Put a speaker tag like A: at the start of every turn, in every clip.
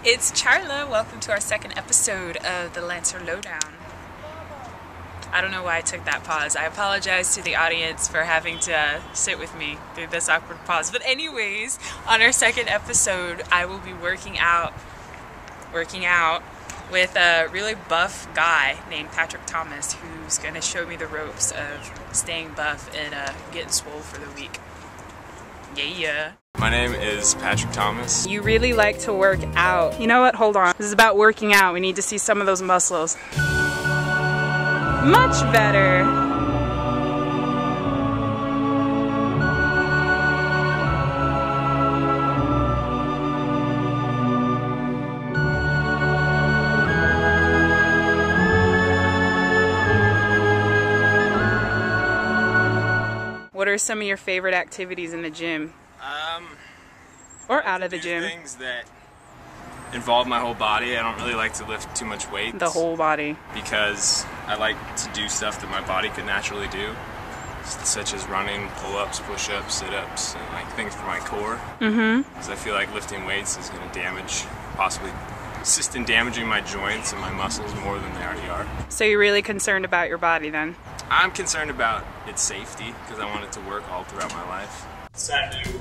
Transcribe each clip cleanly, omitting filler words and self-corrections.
A: It's Charla. Welcome to our second episode of the Lancer Lowdown. I don't know why I took that pause. I apologize to the audience for having to sit with me through this awkward pause. But anyways, on our second episode, I will be working out with a really buff guy named Patrick Thomas, who's going to show me the ropes of staying buff and getting swole for the week. Yeah.
B: My name is Patrick Thomas.
A: You really like to work out. You know what? Hold on. This is about working out. We need to see some of those muscles. Much better. What are some of your favorite activities in the gym?
B: Or
A: out of the gym?
B: Things that involve my whole body. I don't really like to lift too much weight.
A: The whole body.
B: Because I like to do stuff that my body could naturally do, such as running, pull-ups, push-ups, sit-ups, and like things for my core. Because I feel like lifting weights is going to possibly assist in damaging my joints and my muscles more than they already are.
A: So you're really concerned about your body then?
B: I'm concerned about its safety because I want it to work all throughout my life. It's time to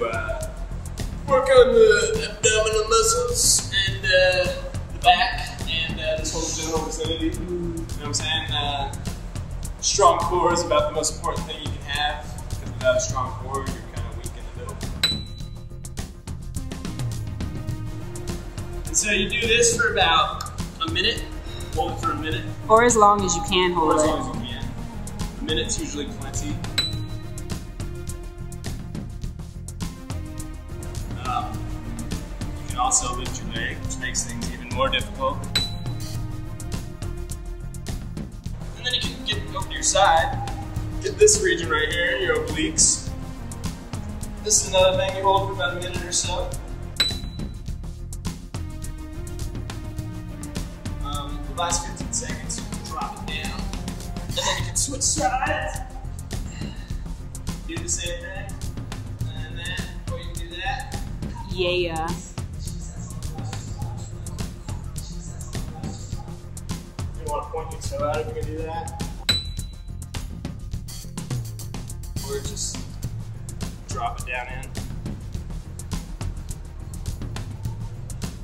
B: work on the abdominal muscles and the back and this whole general vicinity. You know what I'm saying? Strong core is about the most important thing you can have, because without a strong core, you're kind of weak in the middle. And so you do this for about a minute, hold it for a minute.
A: Or as long as you can hold it.
B: Or as long as you can. A minute's usually plenty. You can also lift your leg, which makes things even more difficult. And then you can get over to your side, get this region right here, your obliques. This is another thing you hold for about a minute or so. The last 15 seconds, you can drop it down. And then you can switch sides. Do the same thing. And then, before you can do that.
A: Yeah.
B: You want to point your toe out if you're going to do that. Or just drop it down in.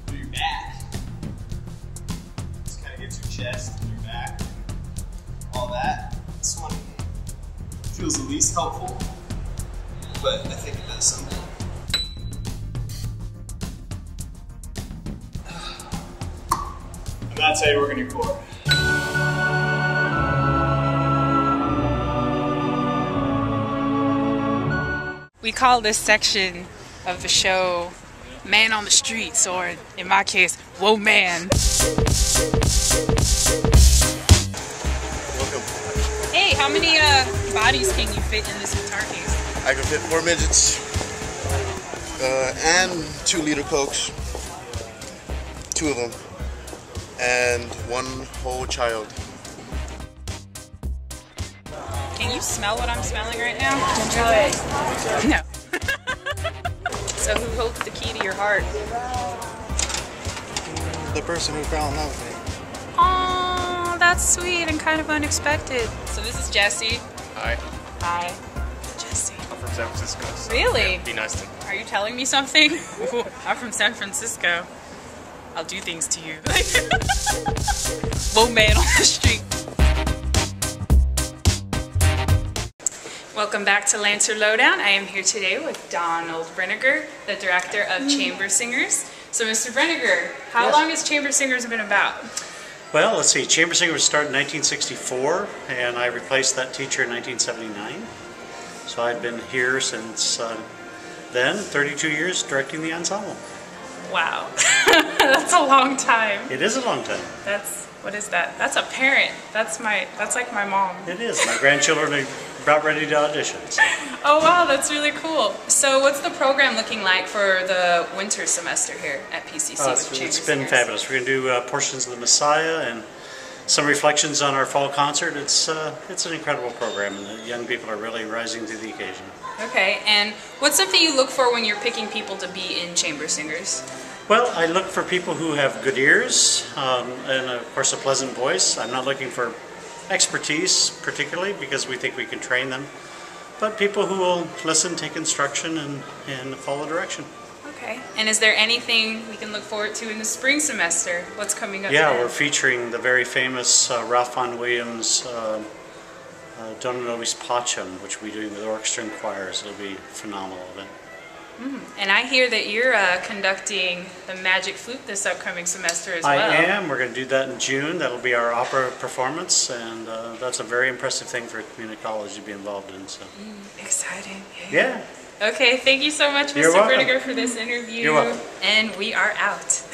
B: Do your back. Just kind of get your chest and your back. All that. This one feels the least helpful, but I think it does something. And that's how you work on your core.
A: We call this section of the show Man on the Streets, or in my case, Whoa Man.
C: Welcome.
A: Hey, how many bodies can you fit in this guitar case?
C: I can fit 4 midgets and 2-liter Cokes, 2 of them, and 1 whole child.
A: Can you smell what I'm smelling right now? Gingerly? No. So who holds the key to your heart?
C: The person who fell in love with me.
A: Oh, that's sweet and kind of unexpected. So this is Jesse.
B: Hi.
A: Hi. Jesse.
B: I'm from San Francisco. So
A: Really?
B: yeah, be nice to me.
A: Are you telling me something? Ooh, I'm from San Francisco. I'll do things to you. Whoa man on the street. Welcome back to Lancer Lowdown. I am here today with Donald Brinegar, the director of Chamber Singers. So Mr. Brinegar, how long has Chamber Singers been about?
D: Well, let's see. Chamber Singer was started in 1964, and I replaced that teacher in 1979. So I've been here since then, 32 years directing the ensemble.
A: Wow, that's a long time.
D: It is a long time.
A: What is that? That's a parent. That's like my mom.
D: It is. My grandchildren are about ready to audition. So.
A: Oh wow, that's really cool. So what's the program looking like for the winter semester here at PCC with Chamber
D: It's been
A: Singers?
D: fabulous. We're going to do portions of the Messiah and some reflections on our fall concert. It's an incredible program, and the young people are really rising to the occasion.
A: Okay, and what's something you look for when you're picking people to be in Chamber Singers?
D: Well, I look for people who have good ears and, of course, a pleasant voice. I'm not looking for expertise, particularly, because we think we can train them, but people who will listen, take instruction, and follow direction.
A: Okay. And is there anything we can look forward to in the spring semester? What's coming up?
D: Yeah,
A: then?
D: we're featuring the very famous Ralph Vaughan Williams Dona Nobis Pacem, which we're doing with orchestra and choirs. It'll be a phenomenal event.
A: And I hear that you're conducting the Magic Flute this upcoming semester as well.
D: I am. We're going to do that in June. That'll be our opera performance, and that's a very impressive thing for a community college to be involved in. So.
A: Exciting.
D: Yeah.
A: Okay, thank you so much,
D: You're
A: Mr.
D: welcome.
A: Brinegar, for this interview.
D: You're welcome.
A: And we are out.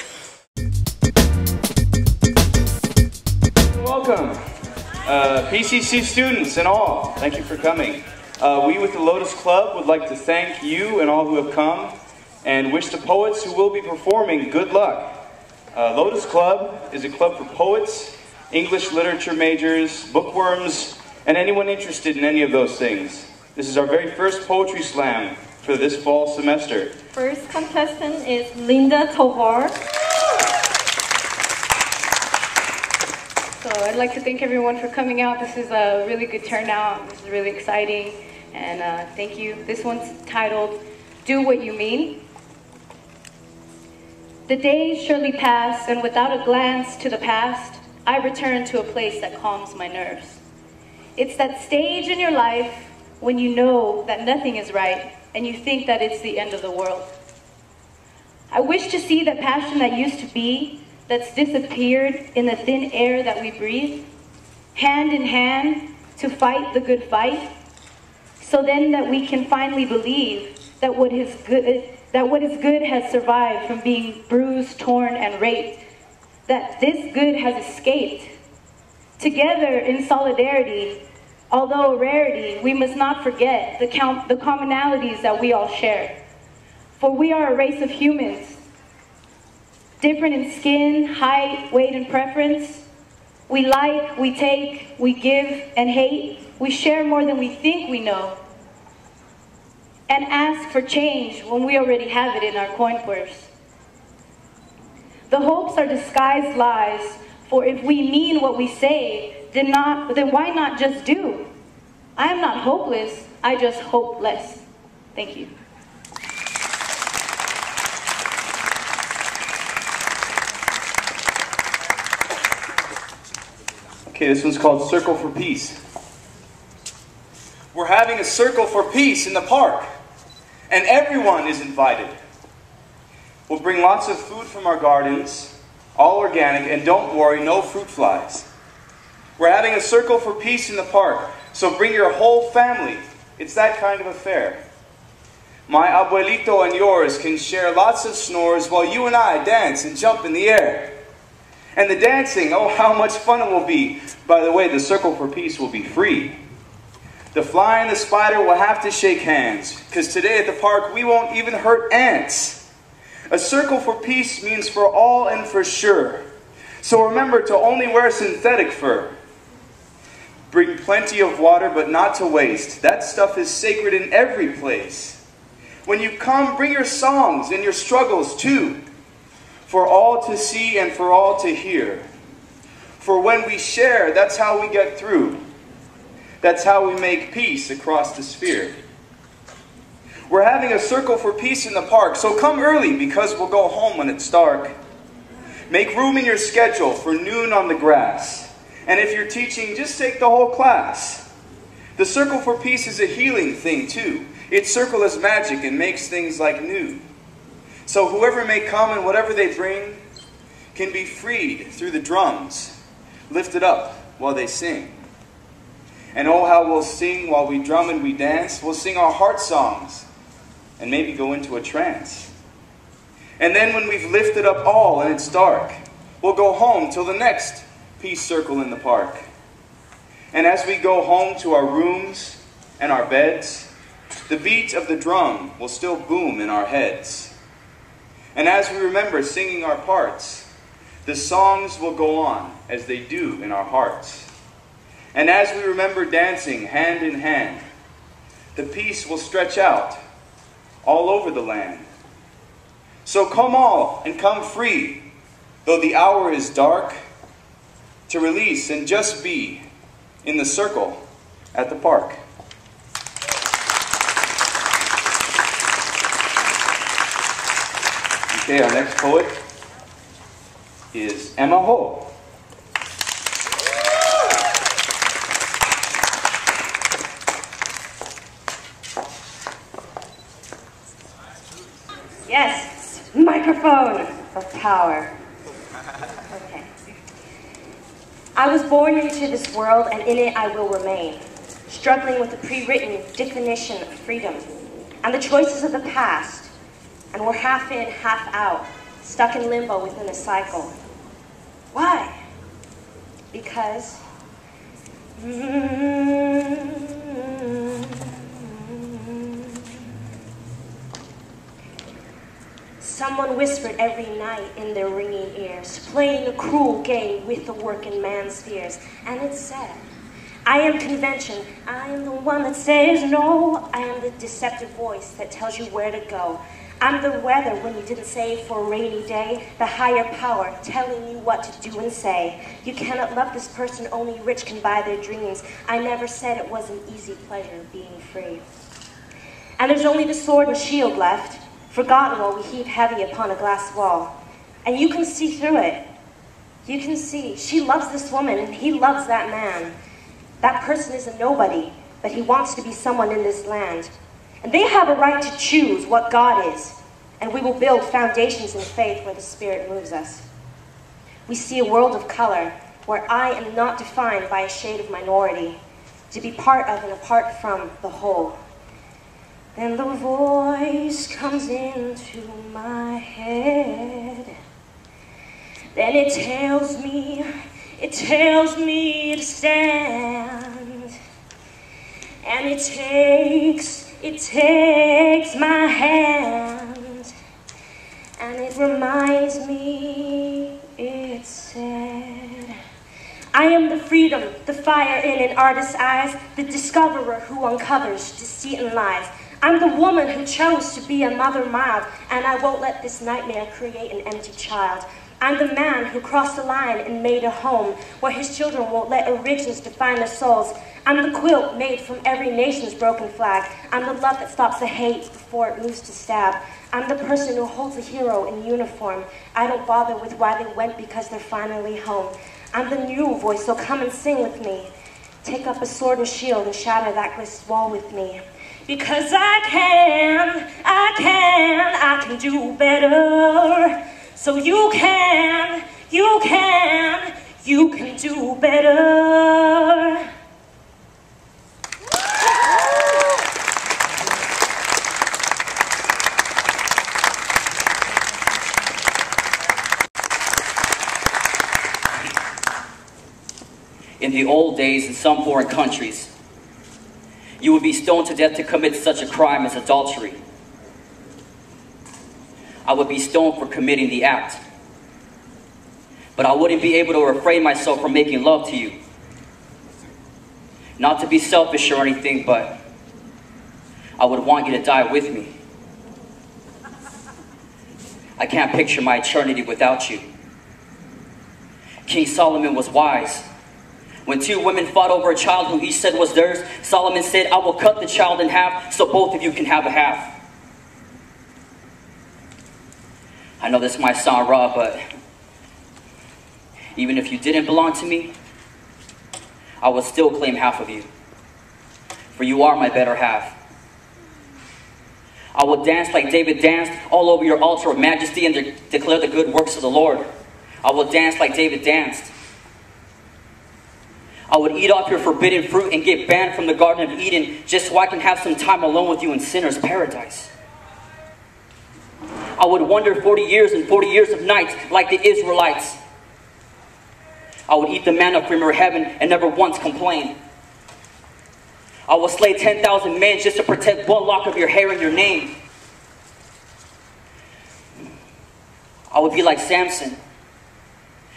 E: Welcome, PCC students and all. Thank you for coming. We with the Lotus Club would like to thank you and all who have come and wish the poets who will be performing good luck. Lotus Club is a club for poets, English literature majors, bookworms, and anyone interested in any of those things. This is our very first poetry slam for this fall semester.
F: First contestant is Linda Tovar. So I'd like to thank everyone for coming out. This is a really good turnout. This is really exciting. And thank you. This one's titled, Do What You Mean. The days surely pass, and without a glance to the past, I return to a place that calms my nerves. It's that stage in your life when you know that nothing is right, and you think that it's the end of the world. I wish to see that passion that used to be, that's disappeared in the thin air that we breathe, hand in hand to fight the good fight, so then that we can finally believe that what is good has survived from being bruised, torn, and raped, that this good has escaped. Together in solidarity, although a rarity, we must not forget the commonalities that we all share. For we are a race of humans, different in skin, height, weight, and preference. We like, we take, we give and hate. We share more than we think we know. And ask for change when we already have it in our coin purse. The hopes are disguised lies, for if we mean what we say, then why not just do? I am not hopeless, I just hope less. Thank you.
E: Okay, this one's called Circle for Peace. We're having a circle for peace in the park, and everyone is invited. We'll bring lots of food from our gardens, all organic, and don't worry, no fruit flies. We're having a circle for peace in the park, so bring your whole family. It's that kind of affair. My abuelito and yours can share lots of snores while you and I dance and jump in the air. And the dancing, oh, how much fun it will be. By the way, the circle for peace will be free. The fly and the spider will have to shake hands, because today at the park we won't even hurt ants. A circle for peace means for all and for sure. So remember to only wear synthetic fur. Bring plenty of water, but not to waste. That stuff is sacred in every place. When you come, bring your songs and your struggles too, for all to see and for all to hear. For when we share, that's how we get through. That's how we make peace across the sphere. We're having a circle for peace in the park, so come early because we'll go home when it's dark. Make room in your schedule for noon on the grass. And if you're teaching, just take the whole class. The circle for peace is a healing thing too. Its circle is magic and makes things like new. So whoever may come and whatever they bring can be freed through the drums, lifted up while they sing. And oh, how we'll sing while we drum and we dance. We'll sing our heart songs and maybe go into a trance. And then when we've lifted up all and it's dark, we'll go home till the next peace circle in the park. And as we go home to our rooms and our beds, the beat of the drum will still boom in our heads. And as we remember singing our parts, the songs will go on as they do in our hearts. And as we remember dancing hand in hand, the peace will stretch out all over the land. So come all and come free, though the hour is dark, to release and just be in the circle at the park. Okay, our next poet is Emma Ho.
G: Yes, microphone of power. Okay. I was born into this world, and in it I will remain, struggling with the pre-written definition of freedom and the choices of the past. And we're half in, half out, stuck in limbo within a cycle. Why? Because someone whispered every night in their ringing ears, playing a cruel game with the working man's fears. And it said, I am convention, I am the one that says no, I am the deceptive voice that tells you where to go. I'm the weather when you didn't save for a rainy day, the higher power telling you what to do and say. You cannot love this person, only rich can buy their dreams. I never said it was an easy pleasure being free. And there's only the sword and shield left, forgotten while we heave heavy upon a glass wall. And you can see through it. You can see, she loves this woman and he loves that man. That person is a nobody, but he wants to be someone in this land. And they have a right to choose what God is, and we will build foundations in faith where the Spirit moves us. We see a world of color where I am not defined by a shade of minority, to be part of and apart from the whole. Then the voice comes into my head. Then it tells me to stand. And it takes my hand, and it reminds me, it said, I am the freedom, the fire in an artist's eyes, the discoverer who uncovers deceit and lies. I'm the woman who chose to be a mother mild, and I won't let this nightmare create an empty child. I'm the man who crossed the line and made a home where his children won't let origins define their souls. I'm the quilt made from every nation's broken flag. I'm the love that stops the hate before it moves to stab. I'm the person who holds a hero in uniform. I don't bother with why they went because they're finally home. I'm the new voice, so come and sing with me. Take up a sword and shield and shatter that glass wall with me. Because I can do better. So you can do better.
H: In the old days, in some foreign countries, you would be stoned to death to commit such a crime as adultery. I would be stoned for committing the act. But I wouldn't be able to refrain myself from making love to you. Not to be selfish or anything, but I would want you to die with me. I can't picture my eternity without you. King Solomon was wise. When two women fought over a child who each said was theirs, Solomon said, I will cut the child in half so both of you can have a half. I know this might sound raw, but even if you didn't belong to me, I would still claim half of you. For you are my better half. I will dance like David danced all over your altar of majesty and declare the good works of the Lord. I will dance like David danced. I would eat off your forbidden fruit and get banned from the Garden of Eden just so I can have some time alone with you in sinner's paradise. I would wander 40 years and 40 years of nights like the Israelites. I would eat the manna from your heaven and never once complain. I will slay 10,000 men just to protect one lock of your hair and your name. I would be like Samson,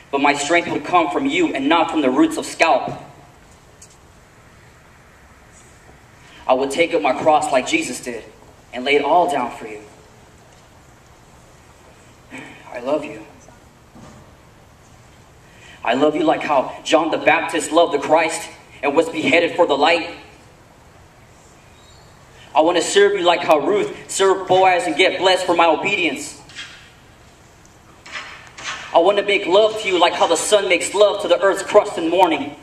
H: but my strength would come from you and not from the roots of scalp. I would take up my cross like Jesus did and lay it all down for you. love you. I love you like how John the Baptist loved the Christ and was beheaded for the light. I want to serve you like how Ruth served Boaz and get blessed for my obedience. I want to make love to you like how the sun makes love to the earth's crust in morning.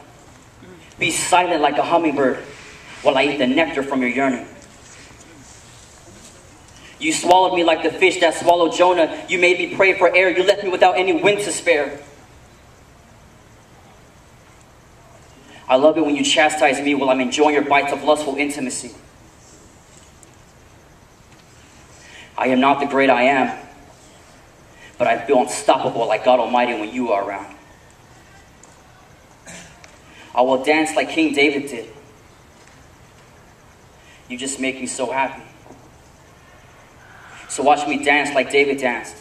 H: Be silent like a hummingbird while I eat the nectar from your yearning. You swallowed me like the fish that swallowed Jonah. You made me pray for air. You left me without any wind to spare. I love it when you chastise me while I'm enjoying your bites of lustful intimacy. I am not the great I am, but I feel unstoppable like God Almighty when you are around. I will dance like King David did. You just make me so happy. So watch me dance like David danced.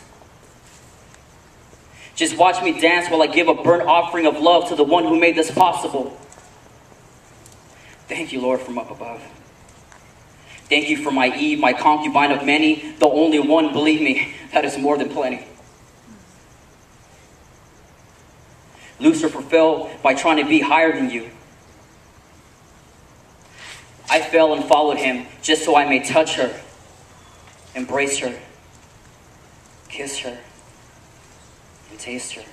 H: Just watch me dance while I give a burnt offering of love to the one who made this possible. Thank you, Lord, from up above. Thank you for my Eve, my concubine of many, the only one, believe me, that is more than plenty. Lucifer fell by trying to be higher than you. I fell and followed him just so I may touch her, embrace her, kiss her, and taste her.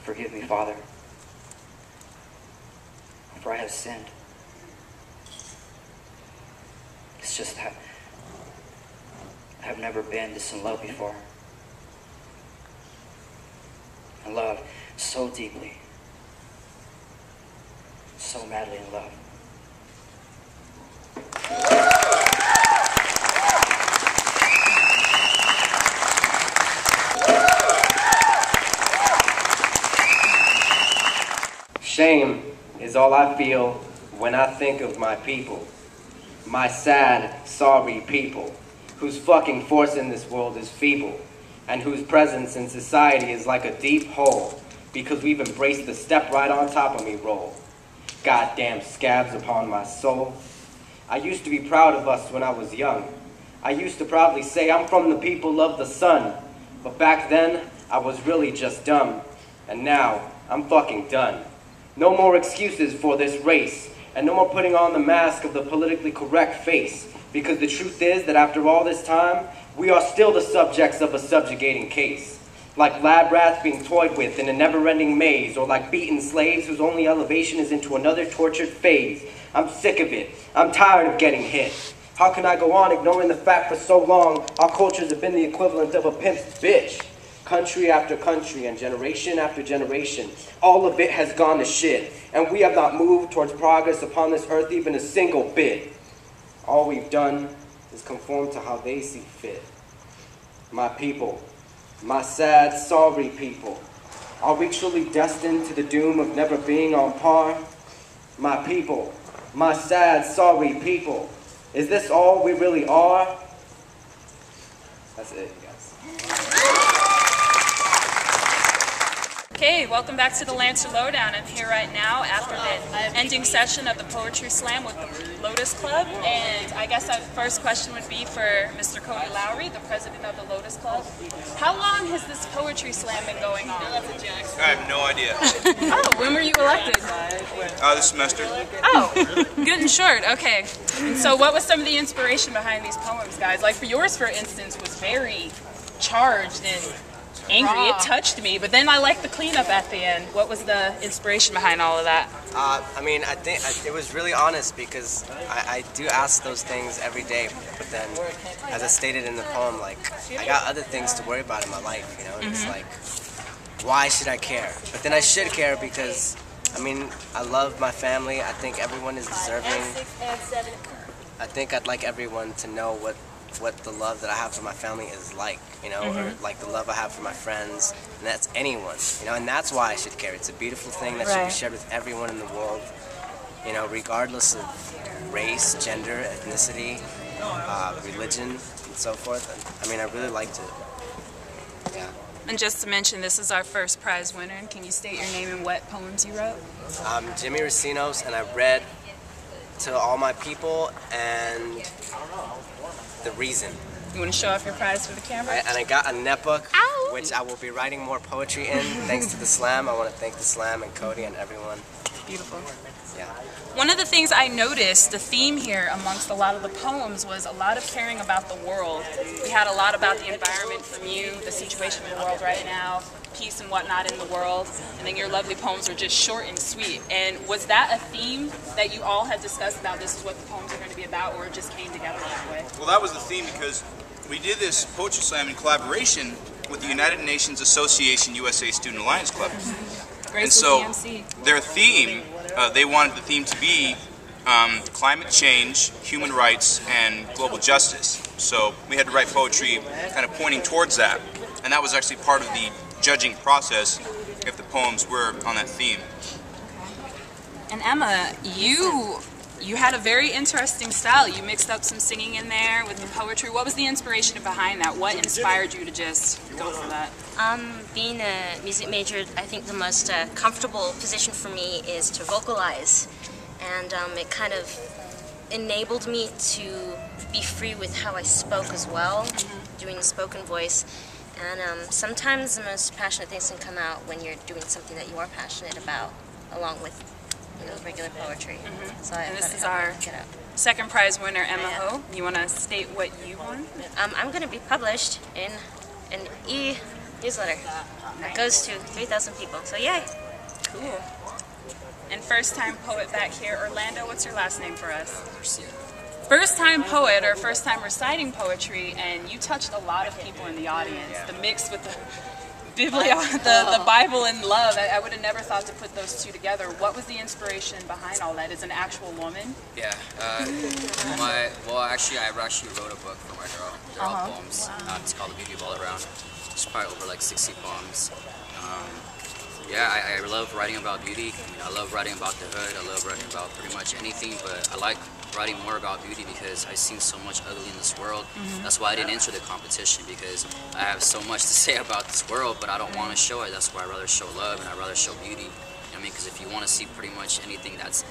H: Forgive me, Father, for I have sinned. It's just that I've never been this in love before. I love so deeply, so madly in love.
I: Shame is all I feel when I think of my people. My sad, sorry people, whose fucking force in this world is feeble, and whose presence in society is like a deep hole, because we've embraced the step right on top of me role. Goddamn scabs upon my soul. I used to be proud of us when I was young. I used to proudly say I'm from the people of the sun, but back then I was really just dumb, and now I'm fucking done. No more excuses for this race, and no more putting on the mask of the politically correct face, because the truth is that after all this time, we are still the subjects of a subjugating case. Like lab rats being toyed with in a never-ending maze, or like beaten slaves whose only elevation is into another tortured phase. I'm sick of it. I'm tired of getting hit. How can I go on ignoring the fact for so long our cultures have been the equivalent of a pimp's bitch? Country after country and generation after generation, all of it has gone to shit, and we have not moved towards progress upon this earth even a single bit. All we've done is conform to how they see fit. My people, my sad, sorry people, are we truly destined to the doom of never being on par? My people, my sad, sorry people, is this all we really are? That's it, guys.
A: Okay, welcome back to the Lancer Lowdown. I'm here right now after the ending session of the Poetry Slam with the Lotus Club. And I guess our first question would be for Mr. Cody Lowry, the president of the Lotus Club. How long has this Poetry Slam been going on?
J: I have no idea.
A: Oh, when were you elected?
J: This semester.
A: Oh, good and short, okay. And so what was some of the inspiration behind these poems, guys? Like for yours, for instance, was very charged and angry. It touched me, but then I liked the cleanup at the end. What was the inspiration behind all of that?
K: I mean, I think it was really honest because I do ask those things every day, but then, as I stated in the poem, like, I got other things to worry about in my life, you know, and it's like, why should I care? But then I should care because, I mean, I love my family. I think everyone is deserving. I think I'd like everyone to know what the love that I have for my family is like, you know, or like the love I have for my friends, and that's anyone, you know, and that's why I should care. It's a beautiful thing that should be shared with everyone in the world, you know, regardless of race, gender, ethnicity, religion, and so forth. And, I mean, I really liked it. Yeah.
A: And just to mention, this is our first prize winner. Can you state your name and what poems you wrote?
K: I'm Jimmy Recinos, and I read To All My People and The Reason.
A: You want to show off your prize for the camera?
K: And I got a netbook,
A: Ow.
K: which I will be writing more poetry in, thanks to the Slam. I want to thank the Slam and Cody and everyone.
A: Beautiful.
K: Yeah.
A: One of the things I noticed, the theme here amongst a lot of the poems was a lot of caring about the world. We had a lot about the environment from you, the situation in the world right now, peace and whatnot in the world, and then your lovely poems were just short and sweet. And was that a theme that you all had discussed about this is what the poems are going to be about, or it just came together that way?
J: Well, that was the theme because we did this poetry slam in collaboration with the United Nations Association USA Student Alliance Club. And so their theme, they wanted the theme to be climate change, human rights, and global justice. So we had to write poetry kind of pointing towards that. And that was actually part of the judging process if the poems were on that theme.
A: And Emma, you had a very interesting style. You mixed up some singing in there with the poetry. What was the inspiration behind that? What inspired you to just go for that?
L: Being a music major, I think the most comfortable position for me is to vocalize. And it kind of enabled me to be free with how I spoke as well, doing the spoken voice. And sometimes the most passionate things can come out when you're doing something that you are passionate about, along with regular poetry. So
A: and this is our second prize winner, Emma Ho. You want to state what you won?
L: I'm going to be published in an e-newsletter that goes to 3,000 people. So yay!
A: Cool. And first-time poet back here, Orlando. What's your last name for us?
M: Murcia.
A: First-time poet or first-time reciting poetry, and you touched a lot of people in the audience. The mix with the the Bible and love. I would have never thought to put those two together. What was the inspiration behind all that? Is an actual woman?
M: Yeah. Actually, I wrote a book for my girl. They're all poems. Wow. It's called The Beauty of All Around. It's probably over like 60 poems. Yeah, I love writing about beauty. I love writing about the hood. I love writing about pretty much anything, but I like writing more about beauty because I've seen so much ugly in this world. That's why I didn't enter the competition, because I have so much to say about this world, but I don't want to show it. That's why I'd rather show love and I'd rather show beauty. You know what I mean? Because if you want to see pretty much anything that's,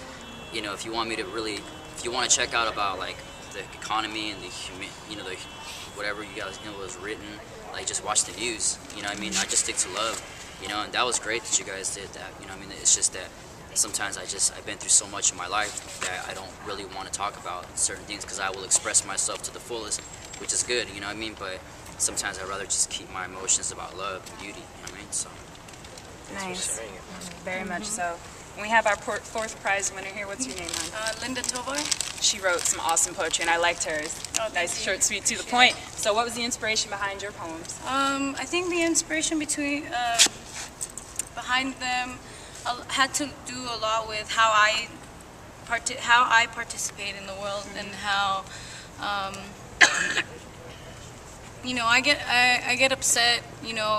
M: if you want me to really, if you want to check out about like the economy and the whatever you guys was written, like just watch the news. You know what I mean? I just stick to love. And that was great that you guys did that. I mean, it's just that sometimes I've been through so much in my life that I don't really want to talk about certain things because I will express myself to the fullest, which is good, you know what I mean? But sometimes I'd rather just keep my emotions about love and beauty, you know what I mean? So.
A: Nice. Very much so. And we have our fourth prize winner here. What's your name, hon?
N: Linda Tovar.
A: She wrote some awesome poetry, and I liked hers. Nice, short, sweet, to the point. So what was the inspiration behind your poems?
N: I think the inspiration behind them had to do a lot with how I participate in the world and how I get upset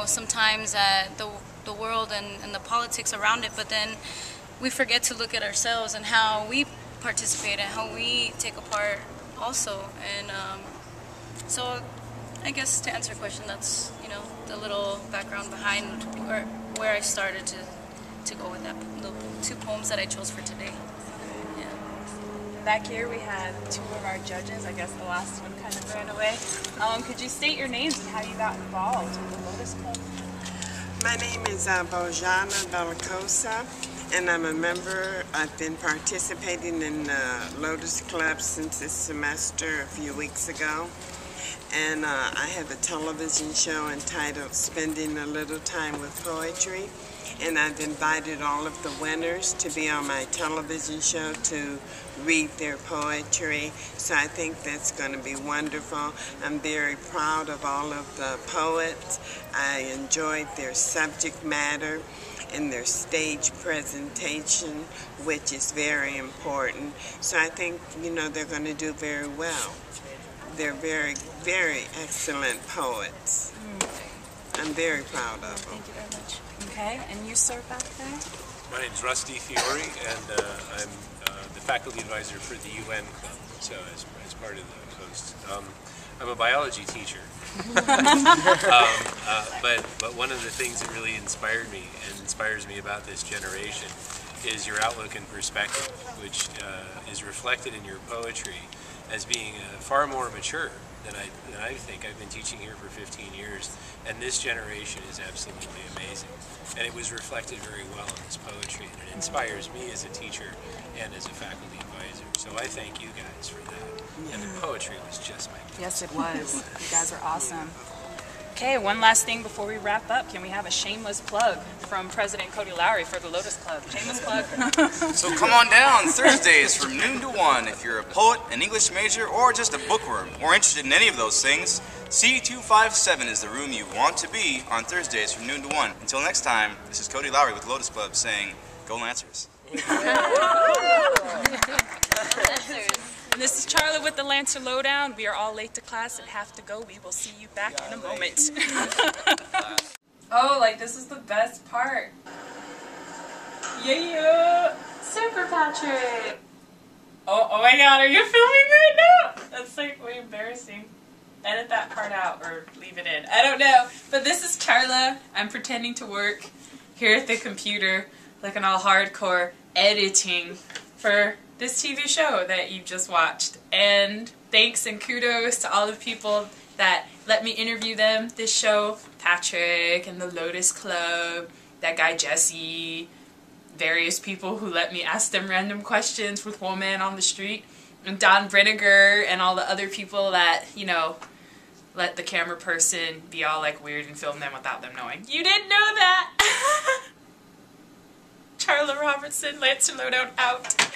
N: sometimes at the world and the politics around it, but then we forget to look at ourselves and how we participate and how we take a part also. And so I guess to answer your question, that's the little background behind where I started to go with the two poems that I chose for today. Yeah.
A: Back here we have two of our judges. I guess the last one kind of ran away. Could you state your names and how you got involved with the Lotus Club?
O: My name is Bojana Bellacosa, and I'm a member. I've been participating in the Lotus Club since this semester a few weeks ago. And I have a television show entitled Spending a Little Time with Poetry. And I've invited all of the winners to be on my television show to read their poetry. So I think that's going to be wonderful. I'm very proud of all of the poets. I enjoyed their subject matter and their stage presentation, which is very important. So I think, they're going to do very well. They're very, very excellent poets. I'm very proud of them.
A: Thank you very much. Okay, and you, sir, back there?
P: My name is Fiori, and I'm the faculty advisor for the UN Club, so as part of the host. I'm a biology teacher. But one of the things that really inspired me and inspires me about this generation is your outlook and perspective, which is reflected in your poetry as being far more mature than I think. I've been teaching here for 15 years, and this generation is absolutely amazing. And it was reflected very well in this poetry, and it inspires me as a teacher and as a faculty advisor. So I thank you guys for that. And the poetry was just magnificent.
A: Yes, it was. You guys were awesome. Okay, one last thing before we wrap up. Can we have a shameless plug from President Cody Lowry for the Lotus Club? Shameless plug.
J: So come on down Thursdays from noon to 1 if you're a poet, an English major, or just a bookworm, or interested in any of those things. C257 is the room you want to be on Thursdays from noon to 1. Until next time, this is Cody Lowry with Lotus Club saying, go Lancers.
A: And this is Charla with the Lancer Lowdown. We are all late to class and have to go. We will see you back in a moment. Oh, like this is the best part. Yeah! Super Patrick! Oh my god, are you filming right now? That's like way embarrassing. Edit that part out or leave it in. I don't know. But this is Charla. I'm pretending to work here at the computer, like an all hardcore editing for this TV show that you just watched. And thanks and kudos to all the people that let me interview them this show. Patrick and the Lotus Club, that guy Jesse, various people who let me ask them random questions with one man on the street, and Don Brinegar and all the other people that, you know, let the camera person be all like weird and film them without them knowing. You didn't know that! Charla Robertson, Lancer Lowdown out.